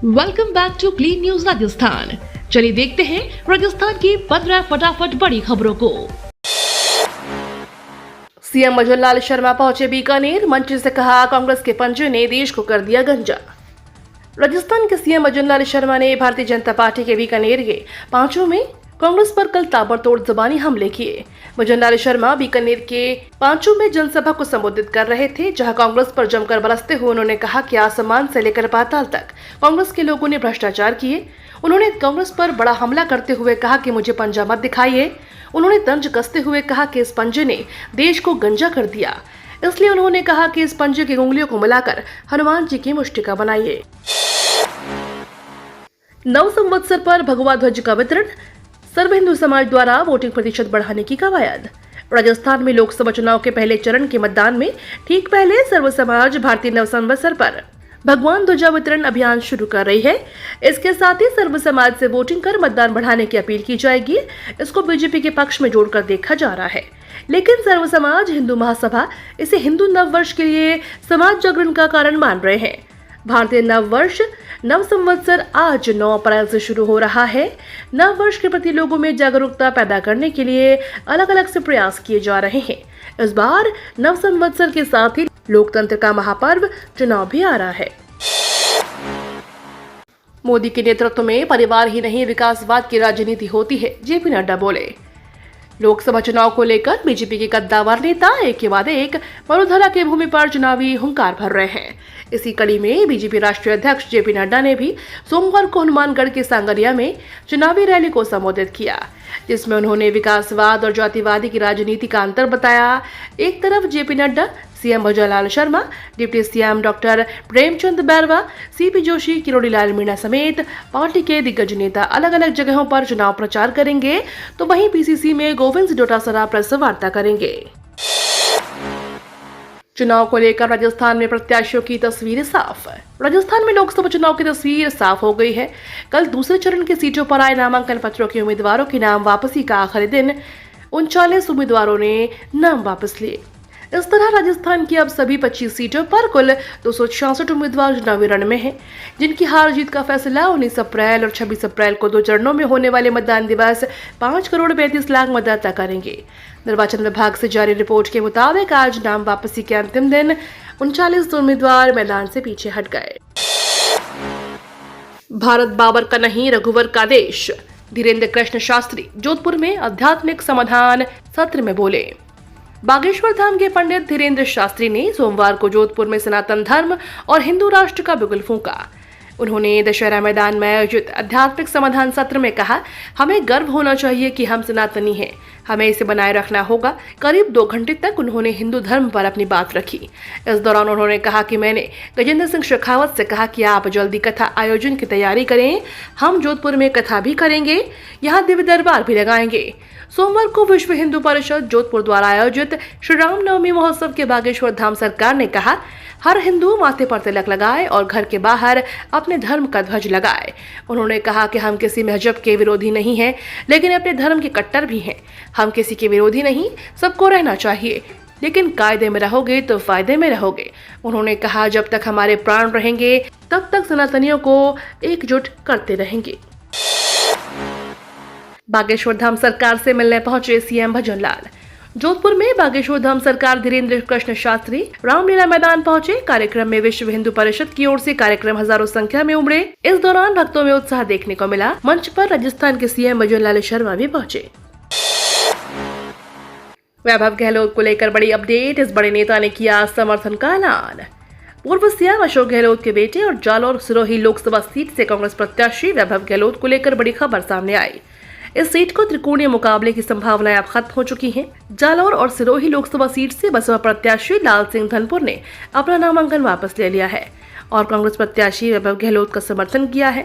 Welcome back to clean news Rajasthan. चलिए देखते हैं राजस्थान की 15 फटाफट बड़ी खबरों को। सीएम भजन लाल शर्मा पहुंचे बीकानेर, मंत्री से कहा कांग्रेस के पंजे ने देश को कर दिया गंजा। राजस्थान के सीएम भजन लाल शर्मा ने भारतीय जनता पार्टी के बीकानेर के पांचों में कांग्रेस पर कल ताबड़तोड़ जबानी हमले किए। भजन लाल शर्मा बीकानेर के पांचों में जनसभा को संबोधित कर रहे थे, जहां कांग्रेस पर जमकर बरसते हुए उन्होंने कहा कि आसमान से लेकर पाताल तक कांग्रेस के लोगों ने भ्रष्टाचार किए। उन्होंने कांग्रेस पर बड़ा हमला करते हुए कहा कि मुझे पंजा मत दिखाइए। उन्होंने तंज कसते हुए कहा कि इस पंजे ने देश को गंजा कर दिया, इसलिए उन्होंने कहा कि इस पंजे की उंगलियों को मिलाकर हनुमान जी की मुष्टिका बनाइए। नव संवत्सर पर भगवा ध्वज का वितरण, सर्व हिंदू समाज द्वारा वोटिंग प्रतिशत बढ़ाने की कवायद। राजस्थान में लोकसभा चुनाव के पहले चरण के मतदान में ठीक पहले सर्व समाज भारतीय नव संवत्सर पर भगवान ध्वजा वितरण अभियान शुरू कर रही है। इसके साथ ही सर्व समाज से वोटिंग कर मतदान बढ़ाने की अपील की जाएगी। इसको बीजेपी के पक्ष में जोड़कर देखा जा रहा है, लेकिन सर्व समाज हिंदू महासभा इसे हिंदू नव वर्ष के लिए समाज जागरण का कारण मान रहे हैं। भारतीय नव वर्ष नव संवत्सर आज 9 अप्रैल से शुरू हो रहा है। नव वर्ष के प्रति लोगों में जागरूकता पैदा करने के लिए अलग अलग से प्रयास किए जा रहे हैं। इस बार नव संवत्सर के साथ ही लोकतंत्र का महापर्व चुनाव भी आ रहा है। मोदी के नेतृत्व में परिवार ही नहीं विकासवाद की राजनीति होती है, जेपी नड्डा बोले। लोकसभा चुनाव को लेकर बीजेपी के कद्दावर नेता एक के बाद एक वसुंधरा की भूमि पर चुनावी हुंकार भर रहे हैं। इसी कड़ी में बीजेपी राष्ट्रीय अध्यक्ष जेपी नड्डा ने भी सोमवार को हनुमानगढ़ के सांगरिया में चुनावी रैली को संबोधित किया, जिसमें उन्होंने विकासवाद और जातिवादी की राजनीति का अंतर बताया। एक तरफ JP Nadda, CM Bhajan Lal Sharma, deputy CM doctor Premchand Bairwa, CP Joshi, Kirodi Lal Meena समेत पार्टी के दिग्गज नेता अलग अलग जगहों पर चुनाव प्रचार करेंगे, तो वहीं पीसीसी में गोविंद डोटासरा प्रेस वार्ता करेंगे। चुनाव को लेकर राजस्थान में प्रत्याशियों की तस्वीर साफ। राजस्थान में लोकसभा चुनाव की तस्वीर साफ हो गई है। कल दूसरे चरण की सीटों पर आए नामांकन पत्रों के उम्मीदवारों की नाम वापसी का आखिरी दिन 39 उम्मीदवारों ने नाम वापस लिए। इस तरह राजस्थान की अब सभी 25 सीटों पर कुल 266 उम्मीदवार चुनावी रण में हैं, जिनकी हार जीत का फैसला 19 अप्रैल और 26 अप्रैल को 2 चरणों में होने वाले मतदान दिवस 5 करोड़ 35 लाख मतदाता करेंगे। निर्वाचन विभाग से जारी रिपोर्ट के मुताबिक आज नाम वापसी के अंतिम दिन 39 उम्मीदवार मैदान से पीछे हट गए। भारत बाबर का नहीं, रघुवर का देश, धीरेन्द्र कृष्ण शास्त्री जोधपुर में आध्यात्मिक समाधान सत्र में बोले। बागेश्वर धाम के पंडित धीरेन्द्र शास्त्री ने सोमवार को जोधपुर में सनातन धर्म और हिंदू राष्ट्र का बिगुल फूंका। उन्होंने दशहरा मैदान में आयोजित आध्यात्मिक समाधान सत्र में कहा, हमें गर्व होना चाहिए कि हम सनातनी हैं, हमें इसे बनाए रखना होगा। करीब 2 घंटे तक उन्होंने हिंदू धर्म पर अपनी बात रखी। इस दौरान उन्होंने कहा कि मैंने गजेंद्र सिंह शेखावत से कहा कि आप जल्दी कथा आयोजन की तैयारी करें, हम जोधपुर में कथा भी करेंगे, यहाँ दिव्य दरबार भी लगाएंगे। सोमवार को विश्व हिंदू परिषद जोधपुर द्वारा आयोजित श्री राम नवमी महोत्सव के बागेश्वर धाम सरकार ने कहा, हर हिंदू माथे पर तिलक लगाए और घर के बाहर अपने धर्म का ध्वज लगाए। उन्होंने कहा कि हम किसी मजहब के विरोधी नहीं हैं, लेकिन अपने धर्म के कट्टर भी हैं। हम किसी के विरोधी नहीं, सबको रहना चाहिए, लेकिन कायदे में रहोगे तो फायदे में रहोगे। उन्होंने कहा, जब तक हमारे प्राण रहेंगे तब तक सनातनियों को एकजुट करते रहेंगे। बागेश्वर धाम सरकार से मिलने पहुंचे सीएम भजन लाल। जोधपुर में बागेश्वर धाम सरकार धीरेन्द्र कृष्ण शास्त्री रामलीला मैदान पहुंचे। कार्यक्रम में विश्व हिंदू परिषद की ओर से कार्यक्रम हजारों संख्या में उमड़े। इस दौरान भक्तों में उत्साह देखने को मिला। मंच पर राजस्थान के सीएम भजन लाल शर्मा भी पहुंचे। वैभव गहलोत को लेकर बड़ी अपडेट, इस बड़े नेता ने किया समर्थन का ऐलान। पूर्व सीएम अशोक गहलोत के बेटे और जालौर सिरोही लोकसभा सीट से कांग्रेस प्रत्याशी वैभव गहलोत को लेकर बड़ी खबर सामने आई। इस सीट को त्रिकोणीय मुकाबले की संभावनाएं अब खत्म हो चुकी हैं। जालौर और सिरोही लोकसभा सीट से बसपा प्रत्याशी लाल सिंह धनपुर ने अपना नामांकन वापस ले लिया है और कांग्रेस प्रत्याशी वैभव गहलोत का समर्थन किया है।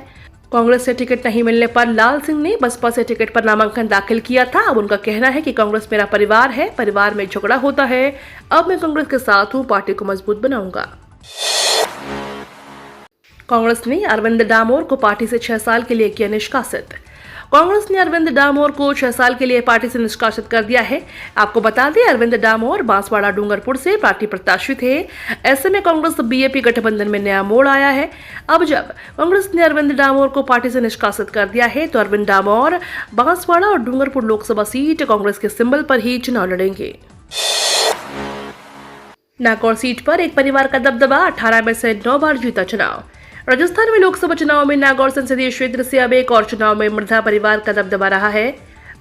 कांग्रेस से टिकट नहीं मिलने पर लाल सिंह ने बसपा से टिकट पर नामांकन दाखिल किया था। अब उनका कहना है कि कांग्रेस मेरा परिवार है, परिवार में झगड़ा होता है, अब मैं कांग्रेस के साथ हूँ, पार्टी को मजबूत बनाऊंगा। कांग्रेस ने अरविंद डामोर को पार्टी से 6 साल के लिए किया निष्कासित। कांग्रेस ने अरविंद डामोर को 6 साल के लिए पार्टी से निष्कासित कर दिया है। आपको बता दें, अरविंद डामोर बांसवाड़ा डूंगरपुर से पार्टी प्रत्याशी थे। ऐसे में कांग्रेस बीएपी गठबंधन में नया मोड़ आया है। अब जब कांग्रेस ने अरविंद डामोर को पार्टी से निष्कासित कर दिया है तो अरविंद डामोर बांसवाड़ा और डूंगरपुर लोकसभा सीट कांग्रेस के सिंबल पर ही चुनाव लड़ेंगे। नागौर सीट पर एक परिवार का दबदबा, 18 में से 9 बार जीता चुनाव। राजस्थान में लोकसभा चुनाव में नागौर संसदीय क्षेत्र से अब एक और चुनाव में मृधा परिवार का दबदबा रहा है।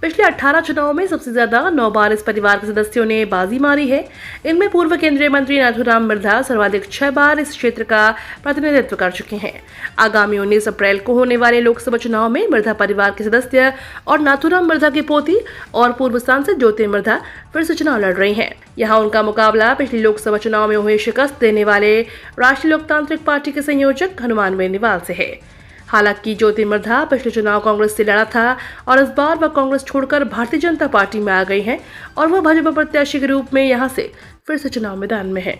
पिछले 18 चुनाव में सबसे ज्यादा 9 बार इस परिवार के सदस्यों ने बाजी मारी है। इनमें पूर्व केंद्रीय मंत्री नाथूराम मृधा सर्वाधिक 6 बार इस क्षेत्र का प्रतिनिधित्व कर चुके हैं। आगामी 19 अप्रैल को होने वाले लोकसभा चुनाव में मृधा परिवार के सदस्य और नाथूराम मृधा की पोती और पूर्व सांसद ज्योति मृधा फिर से चुनाव लड़ रही हैं। यहाँ उनका मुकाबला पिछले लोकसभा चुनाव में हुए शिकस्त देने वाले राष्ट्रीय लोकतांत्रिक पार्टी के संयोजक हनुमान बेनीवाल से है। हालांकि ज्योति मृधा पिछले चुनाव कांग्रेस से लड़ा था और इस बार वह कांग्रेस छोड़कर भारतीय जनता पार्टी में आ गई हैं और वह भाजपा प्रत्याशी के रूप में यहां से फिर से चुनाव मैदान में है।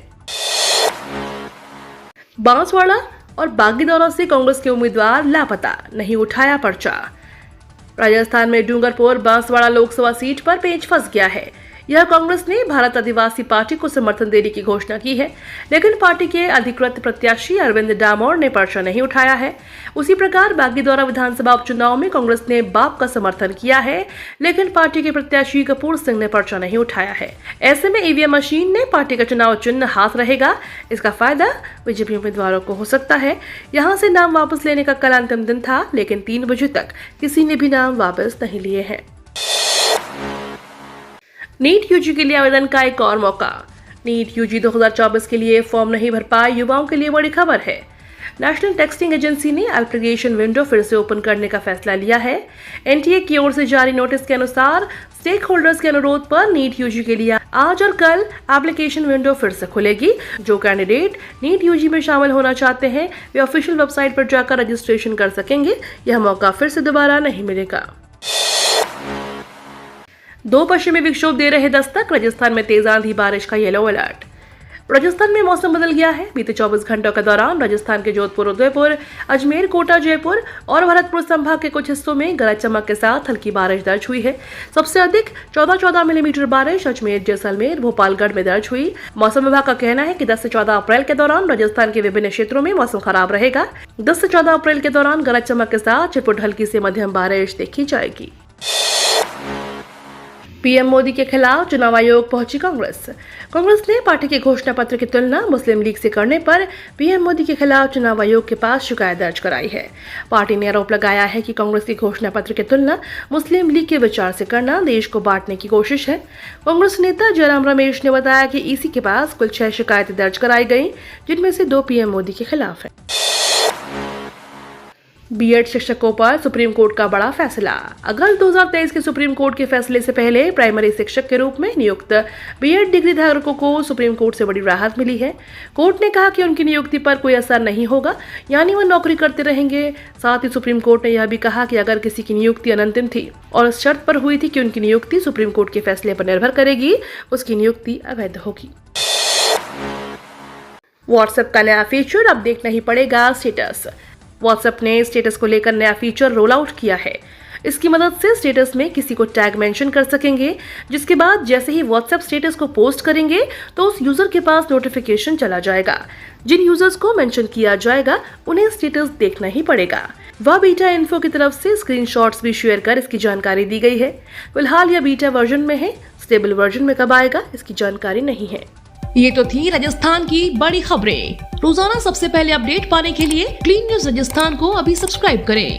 बांसवाड़ा और बागीदौरा से कांग्रेस के उम्मीदवार लापता, नहीं उठाया पर्चा। राजस्थान में डूंगरपुर बांसवाड़ा लोकसभा सीट पर पेच फंस गया है। यह कांग्रेस ने भारत आदिवासी पार्टी को समर्थन देने की घोषणा की है, लेकिन पार्टी के अधिकृत प्रत्याशी अरविंद डामोर ने पर्चा नहीं उठाया है। उसी प्रकार बागीदौरा विधानसभा उपचुनाव में कांग्रेस ने बाप का समर्थन किया है, लेकिन पार्टी के प्रत्याशी कपूर सिंह ने पर्चा नहीं उठाया है। ऐसे में ईवीएम मशीन ने पार्टी का चुनाव चिन्ह हाथ रहेगा। इसका फायदा बीजेपी उम्मीदवारों को हो सकता है। यहाँ से नाम वापस लेने का कल अंतिम दिन था, लेकिन 3 बजे तक किसी ने भी नाम वापस नहीं लिए हैं। नीट यूजी के लिए आवेदन का एक और मौका। नीट यूजी 2024 के लिए फॉर्म नहीं भर पाए युवाओं के लिए बड़ी खबर है। नेशनल टेस्टिंग एजेंसी ने एप्लीकेशन विंडो फिर से ओपन करने का फैसला लिया है। एनटीए की ओर से जारी नोटिस के अनुसार स्टेक होल्डर्स के अनुरोध पर नीट यूजी के लिए आज और कल एप्लीकेशन विंडो फिर से खुलेगी। जो कैंडिडेट नीट यूजी में शामिल होना चाहते हैं वे ऑफिशियल वेबसाइट पर जाकर रजिस्ट्रेशन कर सकेंगे। यह मौका फिर से दोबारा नहीं मिलेगा। 2 पश्चिमी विक्षोभ दे रहे दस्तक, राजस्थान में तेज आंधी बारिश का येलो अलर्ट। राजस्थान में मौसम बदल गया है। बीते 24 घंटों के दौरान राजस्थान के जोधपुर, उदयपुर, अजमेर, कोटा, जयपुर और भरतपुर संभाग के कुछ हिस्सों में गरज चमक के साथ हल्की बारिश दर्ज हुई है। सबसे अधिक 14 मिलीमीटर बारिश अजमेर, जैसलमेर, भोपालगढ़ में दर्ज हुई। मौसम विभाग का कहना है कि 10 से 14 अप्रैल के दौरान राजस्थान के विभिन्न क्षेत्रों में मौसम खराब रहेगा। 10 से 14 अप्रैल के दौरान गरज चमक के साथ छिटपुट हल्की से मध्यम बारिश देखी जाएगी। पीएम मोदी के खिलाफ चुनाव आयोग पहुंची कांग्रेस। कांग्रेस ने पार्टी के घोषणा पत्र की तुलना मुस्लिम लीग से करने पर पीएम मोदी के खिलाफ चुनाव आयोग के पास शिकायत दर्ज कराई है। पार्टी ने आरोप लगाया है कि कांग्रेस की घोषणा पत्र की तुलना मुस्लिम लीग के विचार से करना देश को बांटने की कोशिश है। कांग्रेस नेता जयराम रमेश ने बताया कि ईसी के पास कुल 6 शिकायतें दर्ज कराई गई, जिनमें से 2 पीएम मोदी के खिलाफ है। बीएड शिक्षकों पर सुप्रीम कोर्ट का बड़ा फैसला। अगस्त 2023 के सुप्रीम कोर्ट के फैसले से पहले प्राइमरी शिक्षक के रूप में नियुक्त बीएड डिग्री धारकों को सुप्रीम कोर्ट से बड़ी राहत मिली है। कोर्ट ने कहा कि उनकी नियुक्ति पर कोई असर नहीं होगा, यानी वह नौकरी करते रहेंगे। साथ ही सुप्रीम कोर्ट ने यह भी कहा कि अगर किसी की नियुक्ति अनंतिम थी और इस शर्त पर हुई थी कि उनकी नियुक्ति सुप्रीम कोर्ट के फैसले पर निर्भर करेगी, उसकी नियुक्ति अवैध होगी। व्हाट्सएप का नया फीचर, अब देखना ही पड़ेगा स्टेटस। व्हाट्सएप ने स्टेटस को लेकर नया फीचर रोल आउट किया है। इसकी मदद से स्टेटस में किसी को टैग मेंशन कर सकेंगे, जिसके बाद जैसे ही व्हाट्सएप स्टेटस को पोस्ट करेंगे तो उस यूजर के पास नोटिफिकेशन चला जाएगा। जिन यूजर्स को मेंशन किया जाएगा उन्हें स्टेटस देखना ही पड़ेगा। वह बीटा इन्फो की तरफ से स्क्रीनशॉट्स भी शेयर कर इसकी जानकारी दी गई है। फिलहाल यह बीटा वर्जन में है, स्टेबल वर्जन में कब आएगा इसकी जानकारी नहीं है। ये तो थी राजस्थान की बड़ी खबरें। रोजाना सबसे पहले अपडेट पाने के लिए क्लीन न्यूज राजस्थान को अभी सब्सक्राइब करें।